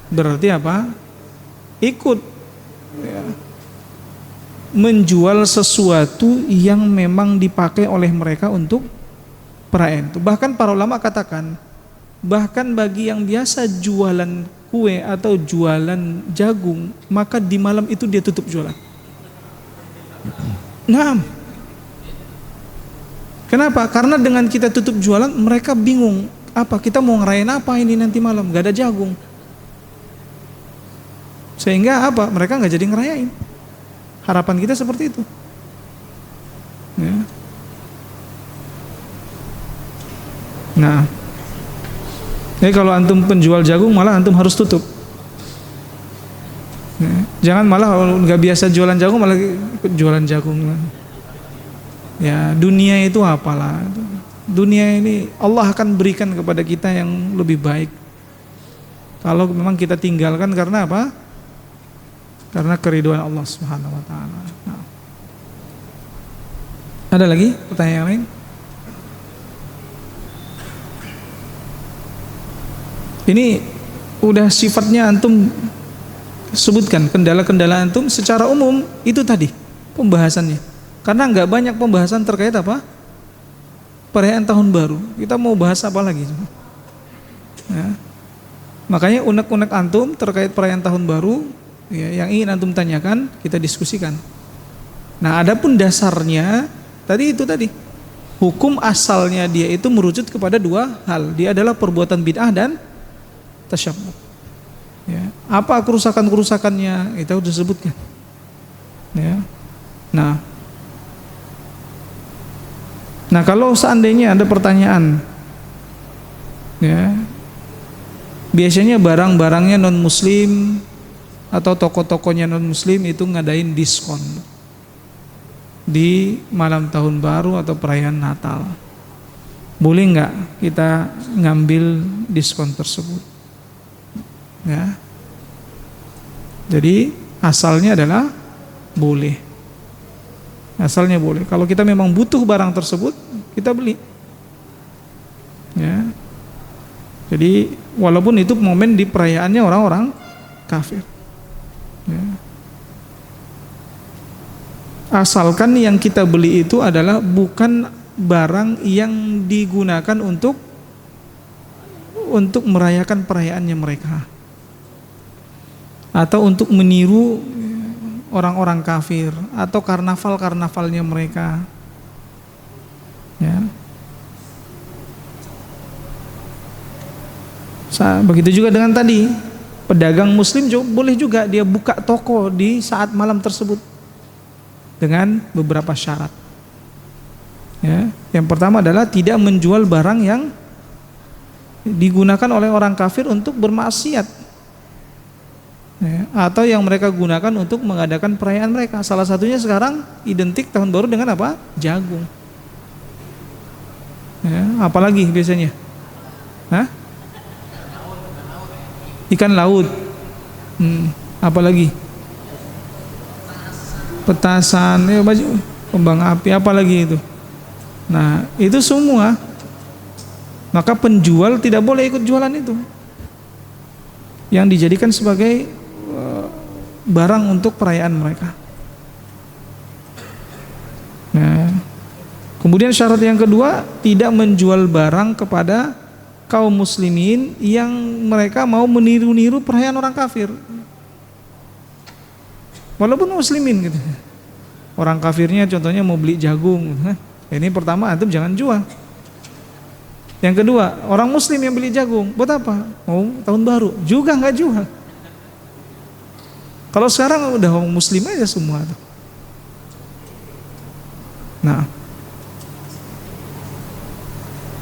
berarti apa? Ikut ya, menjual sesuatu yang memang dipakai oleh mereka untuk perayaan itu. Bahkan para ulama katakan, bahkan bagi yang biasa jualan kue atau jualan jagung, maka di malam itu dia tutup jualan. Nah, kenapa? Karena dengan kita tutup jualan, mereka bingung. Apa? Kita mau ngerayain apa ini nanti malam? Gak ada jagung. Sehingga apa? Mereka gak jadi ngerayain. Harapan kita seperti itu. Ya. Nah, jadi kalau antum penjual jagung, malah antum harus tutup. Ya. Jangan malah kalau gak biasa jualan jagung, malah jualan jagung. Ya, dunia itu apalah. Dunia ini Allah akan berikan kepada kita yang lebih baik. Kalau memang kita tinggalkan karena apa? Karena keridhaan Allah Subhanahu wa taala. Nah. Ada lagi pertanyaan lain? Ini udah sifatnya antum sebutkan, kendala-kendala antum secara umum itu tadi pembahasannya. Karena nggak banyak pembahasan terkait apa? Perayaan tahun baru. Kita mau bahas apa lagi? Ya. Makanya unek-unek antum terkait perayaan tahun baru ya, yang ingin antum tanyakan kita diskusikan. Nah, adapun dasarnya tadi itu tadi hukum asalnya dia itu merujuk kepada dua hal. Dia adalah perbuatan bid'ah dan tasyabbuh. Ya. Apa kerusakan-kerusakannya? Kita sudah sebutkan. Ya. Nah, kalau seandainya ada pertanyaan, ya, biasanya barang-barangnya non Muslim atau toko-tokonya non Muslim itu ngadain diskon di malam tahun baru atau perayaan Natal. Boleh nggak kita ngambil diskon tersebut? Ya. Jadi asalnya adalah boleh. Asalnya boleh. Kalau kita memang butuh barang tersebut, kita beli. Ya. Jadi walaupun itu momen di perayaannya orang-orang kafir. Ya. Asalkan yang kita beli itu adalah bukan barang yang digunakan untuk merayakan perayaannya mereka, atau untuk meniru orang-orang kafir, atau karnaval-karnavalnya mereka. Ya. Begitu juga dengan tadi, pedagang muslim boleh juga dia buka toko di saat malam tersebut dengan beberapa syarat. Ya, yang pertama adalah tidak menjual barang yang digunakan oleh orang kafir untuk bermaksiat, ya, atau yang mereka gunakan untuk mengadakan perayaan mereka. Salah satunya sekarang identik tahun baru dengan apa? Jagung. Ya, apalagi biasanya? Hah? Ikan laut. Apalagi? Petasan, kembang api, apalagi itu. Nah, itu semua. Maka penjual tidak boleh ikut jualan itu, yang dijadikan sebagai barang untuk perayaan mereka. Nah, kemudian syarat yang kedua, tidak menjual barang kepada kaum muslimin yang mereka mau meniru-niru perayaan orang kafir, walaupun muslimin gitu. Orang kafirnya contohnya mau beli jagung, ini pertama antum jangan jual. Yang kedua, orang muslim yang beli jagung, buat apa? Mau tahun baru juga nggak jual. Kalau sekarang udah orang muslim aja semua tuh. Nah,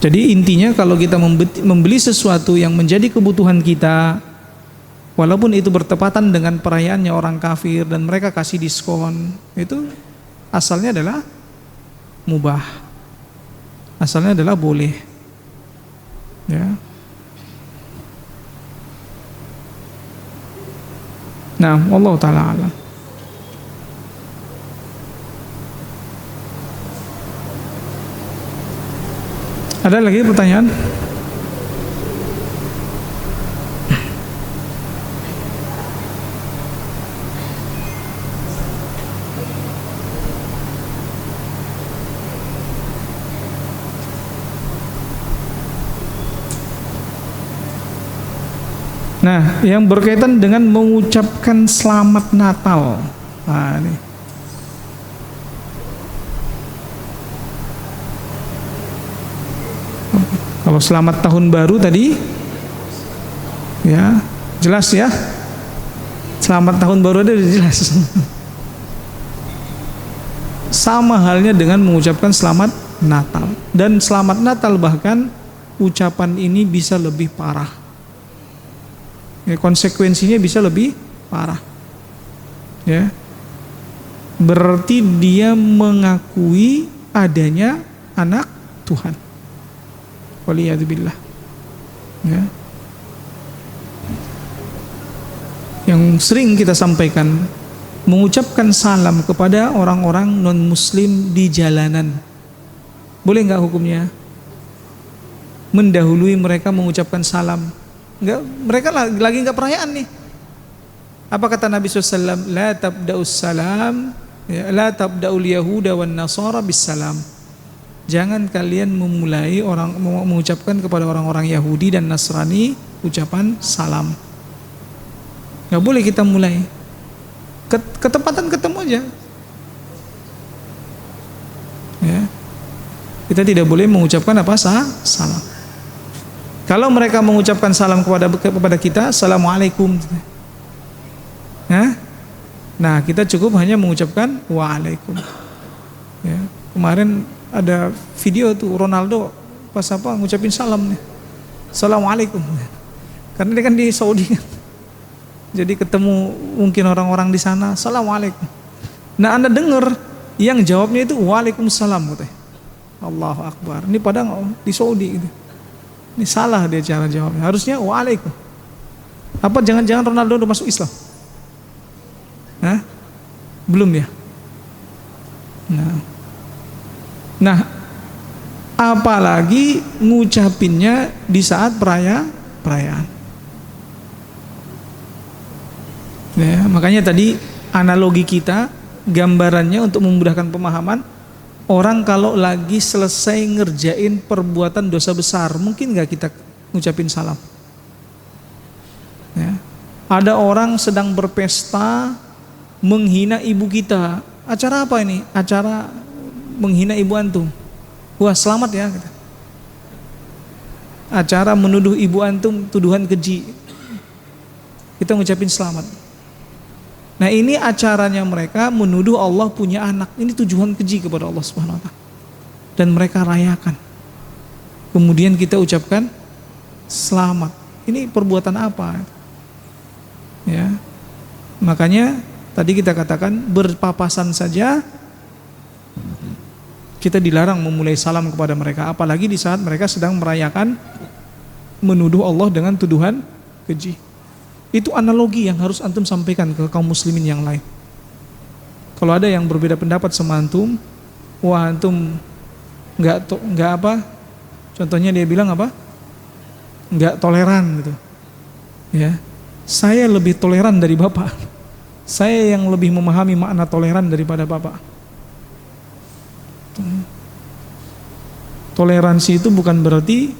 jadi intinya kalau kita membeli sesuatu yang menjadi kebutuhan kita, walaupun itu bertepatan dengan perayaannya orang kafir dan mereka kasih diskon, itu asalnya adalah mubah, asalnya adalah boleh. Ya. Nah, Allah Ta'ala alam. Ada lagi pertanyaan? Nah, yang berkaitan dengan mengucapkan selamat Natal. Nah, ini. Kalau selamat tahun baru tadi, ya jelas ya. Selamat tahun baru ada jelas. Sama halnya dengan mengucapkan selamat Natal. Dan selamat Natal bahkan ucapan ini bisa lebih parah. Ya, konsekuensinya bisa lebih parah. Ya. Berarti dia mengakui adanya anak Tuhan. Waliyadzubillah. Ya. Yang sering kita sampaikan, mengucapkan salam kepada orang-orang non-muslim di jalanan, boleh nggak hukumnya? Mendahului mereka mengucapkan salam. Enggak, mereka lagi nggak perayaan nih. Apa kata Nabi SAW? La tabda'us salam, ya, la tabda'ul yahuda wan nasara bis salam. Jangan kalian memulai mengucapkan kepada orang-orang Yahudi dan Nasrani ucapan salam. Nggak boleh kita mulai. Ketepatan ketemu aja. Ya. Kita tidak boleh mengucapkan apa? Salam. Kalau mereka mengucapkan salam kepada kita, assalamualaikum. Nah, kita cukup hanya mengucapkan waalaikum. Ya. Kemarin ada video tuh Ronaldo pas apa ngucapin salam nih, assalamualaikum. Karena dia kan di Saudi kan. Jadi ketemu mungkin orang-orang di sana, assalamualaikum. Nah, Anda dengar yang jawabnya itu waalaikumsalam katanya. Allahu Akbar. Ini padahal di Saudi gitu. Ini salah dia cara jawabnya. Harusnya waalaikum. Apa jangan-jangan Ronaldo udah masuk Islam? Hah? Belum ya? Nah, apalagi ngucapinnya di saat perayaan. Ya, makanya tadi analogi kita, gambarannya untuk memudahkan pemahaman, orang kalau lagi selesai ngerjain perbuatan dosa besar, mungkin nggak kita ngucapin salam? Ya. Ada orang sedang berpesta menghina ibu kita. Acara apa ini? Acara menghina ibu antum. Wah, selamat ya. Acara menuduh ibu antum tuduhan keji. Kita ngucapin selamat. Nah, ini acaranya mereka menuduh Allah punya anak. Ini tujuan keji kepada Allah Subhanahu wa taala. Dan mereka rayakan. Kemudian kita ucapkan selamat. Ini perbuatan apa? Ya. Makanya tadi kita katakan berpapasan saja kita dilarang memulai salam kepada mereka, apalagi di saat mereka sedang merayakan menuduh Allah dengan tuduhan keji. Itu analogi yang harus antum sampaikan ke kaum muslimin yang lain. Kalau ada yang berbeda pendapat sama antum, wah antum nggak apa? Contohnya dia bilang apa? Nggak toleran gitu. Ya, saya lebih toleran dari bapak. Saya yang lebih memahami makna toleran daripada bapak. Toleransi itu bukan berarti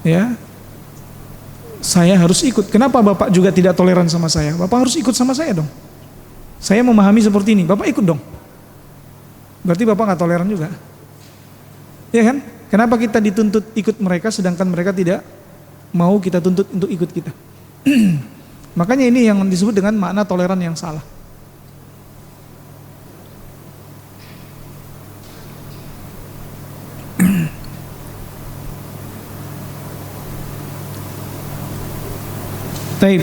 ya saya harus ikut. Kenapa bapak juga tidak toleran sama saya? Bapak harus ikut sama saya dong. Saya memahami seperti ini, bapak ikut dong. Berarti bapak nggak toleran juga, ya kan? Kenapa kita dituntut ikut mereka sedangkan mereka tidak mau kita tuntut untuk ikut kita? Makanya ini yang disebut dengan makna toleran yang salah. Taib.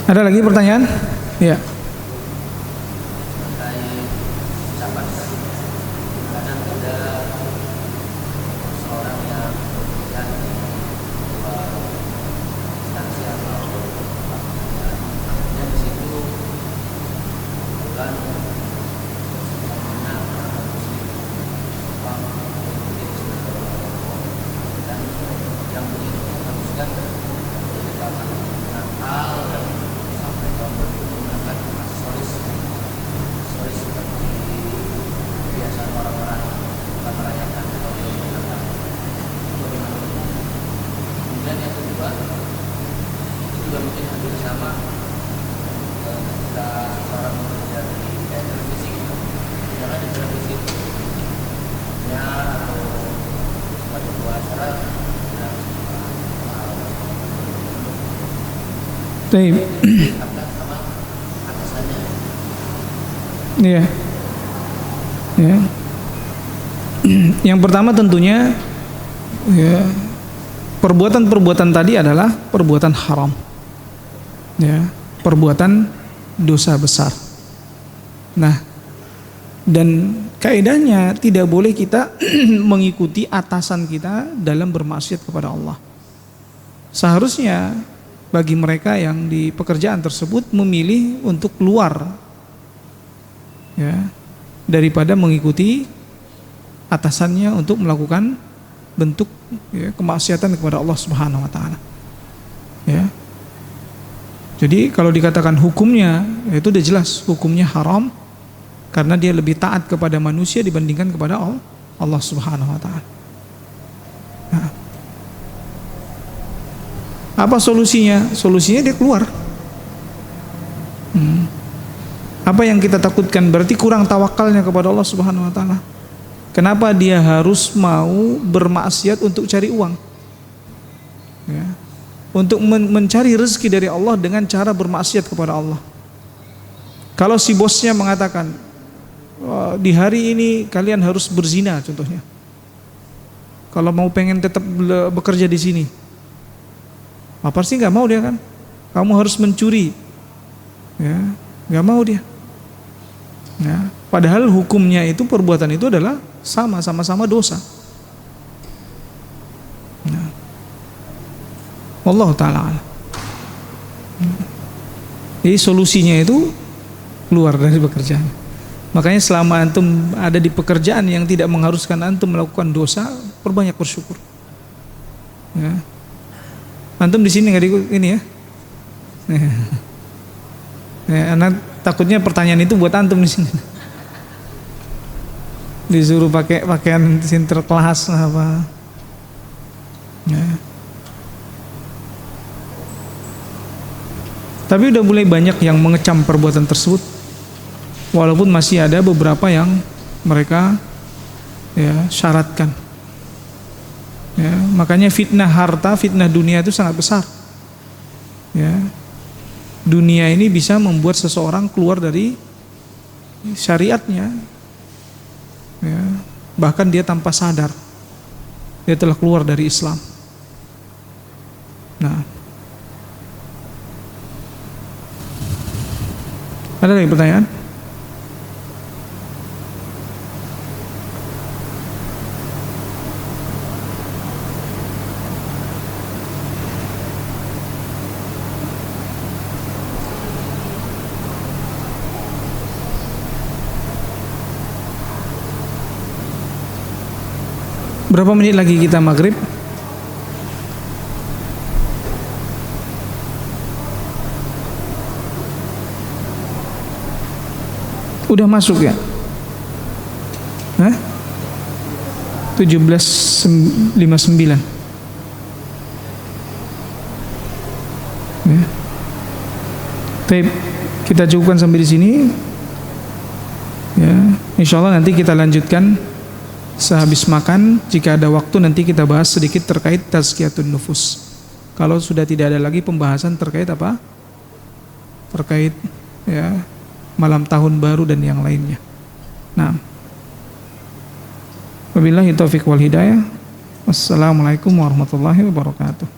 Ada lagi pertanyaan? Ya. Iya. Ya. Yang pertama tentunya ya, perbuatan-perbuatan tadi adalah perbuatan haram. Ya, perbuatan dosa besar. Nah, dan kaidahnya tidak boleh kita mengikuti atasan kita dalam bermaksiat kepada Allah. Seharusnya bagi mereka yang di pekerjaan tersebut memilih untuk keluar ya, daripada mengikuti atasannya untuk melakukan bentuk ya, kemaksiatan kepada Allah Subhanahu wa taala. Ya. Jadi kalau dikatakan hukumnya itu udah jelas hukumnya haram karena dia lebih taat kepada manusia dibandingkan kepada Allah Subhanahu wa taala. Nah, apa solusinya? Solusinya dia keluar. Apa yang kita takutkan? Berarti kurang tawakalnya kepada Allah Subhanahu wa taala. Kenapa dia harus mau bermaksiat untuk cari uang? Ya. Untuk mencari rezeki dari Allah dengan cara bermaksiat kepada Allah. Kalau si bosnya mengatakan di hari ini kalian harus berzina contohnya. Kalau mau pengen tetap bekerja di sini, pasti nggak mau dia kan? Kamu harus mencuri, ya, nggak mau dia. Ya, padahal hukumnya itu perbuatan itu adalah sama-sama dosa. Nah, Wallahu taala alam. Jadi solusinya itu keluar dari pekerjaan. Makanya selama antum ada di pekerjaan yang tidak mengharuskan antum melakukan dosa, perbanyak bersyukur. Ya. Antum di sini nggak ikut ini ya? Ya, anak takutnya pertanyaan itu buat antum di sini. Disuruh pakai pakaian sinterklas apa? Ya. Tapi udah mulai banyak yang mengecam perbuatan tersebut. Walaupun masih ada beberapa yang mereka ya syaratkan. Ya, makanya fitnah harta, fitnah dunia itu sangat besar. Ya. Dunia ini bisa membuat seseorang keluar dari syariatnya. Ya. Bahkan dia tanpa sadar dia telah keluar dari Islam. Nah, ada lagi pertanyaan? Berapa menit lagi kita maghrib? Udah masuk ya? Hah? 17.59 ya. Baik, kita cukupkan sampai di sini ya. Insyaallah nanti kita lanjutkan sehabis makan. Jika ada waktu nanti kita bahas sedikit terkait tazkiyatun nufus. Kalau sudah tidak ada lagi pembahasan terkait apa? Terkait ya malam tahun baru dan yang lainnya. Nah, wabillahi taufiq wal hidayah. Wassalamualaikum warahmatullahi wabarakatuh.